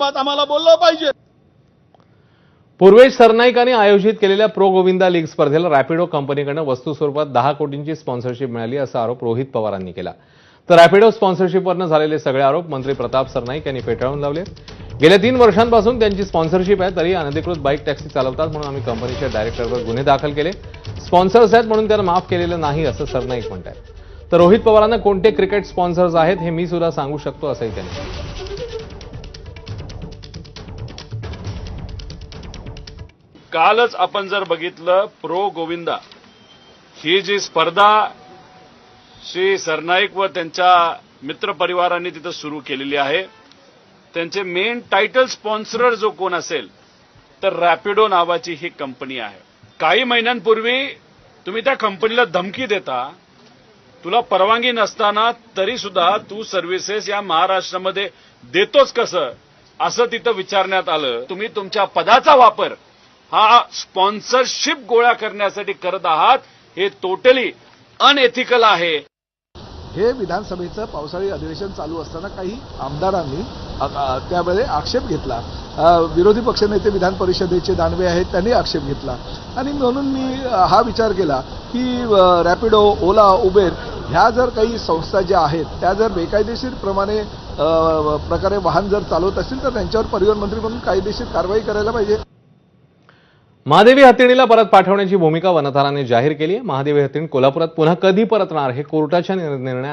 आम्हाला बोललं पाहिजे। पूर्वेश सरनाईकांनी आयोजित केलेल्या प्रो गोविंदा लीग स्पर्धेला रॅपिडो कंपनीकडून वस्तू स्वरूपात 10 कोटींची स्पॉन्सरशिप मिळाली असा आरोप रोहित पवारांनी केला। तर रॅपिडो स्पॉन्सरशिपवरून झालेले सगळे आरोप मंत्री प्रताप सरनाईक यांनी फेटाळून लावले। गेल्या 3 वर्षांपासून त्यांची स्पॉन्सरशिप आहे, तरी अनधिकृत बाईक टॅक्सी चालवतात म्हणून आम्ही कंपनीच्या डायरेक्टरवर गुन्हे दाखल केले। स्पॉन्सर्स आहेत म्हणून त्यांना माफ केलेलं नाही असं सरनाईक म्हणतात। तर रोहित पवारांना कोणते क्रिकेट स्पॉन्सर्स आहेत हे मी सुद्धा सांगू शकतो असंही त्यांनी सांगितलं। कालच आपण जर बघितलं प्रो गोविंदा ही जी स्पर्धा श्री सरनाईक व त्यांच्या मित्रपरिवारांनी तिथं सुरू केलेली आहे, त्यांचे मेन टायटल स्पॉन्सर जो कोण असेल तर रॅपिडो नावाची ही कंपनी आहे। काही महिन्यांपूर्वी तुम्ही त्या कंपनीला धमकी देता, तुला परवानगी नसताना तरी सुद्धा तू सर्व्हिसेस या महाराष्ट्रामध्ये देतोच कसं असं तिथं विचारण्यात आलं। तुम्ही तुमच्या पदाचा वापर हा स्पॉन्सरशिप गोळा करण्यासाठी करत आहात, हे टोटली अनएथिकल आहे। हे विधानसभेचं पावसाळी अधिवेशन चालू असताना काही आमदारांनी त्यावेळी आक्षेप घेतला। विरोधी पक्षनेते विधान परिषदेचे दानवे आहेत, त्यांनी आक्षेप घेतला आणि म्हणून मी हा विचार केला की रॅपिडो, ओला, उबेर ह्या जर काही संस्था ज्या आहेत त्या जर बेकायदेशीर प्रकारे वाहन जर चालवत असतील तर त्यांच्यावर परिवहन मंत्री म्हणून कायदेशीर कारवाई करायला पाहिजे। महादेवी हत्तीणीला परत पाठवण्याची भूमिका वनथारांनी जाहीर केली आहे। महादेवी हत्तीण कोल्हापुरात पुन्हा कधी परतणार हे कोर्टाच्या निर्णयानंतर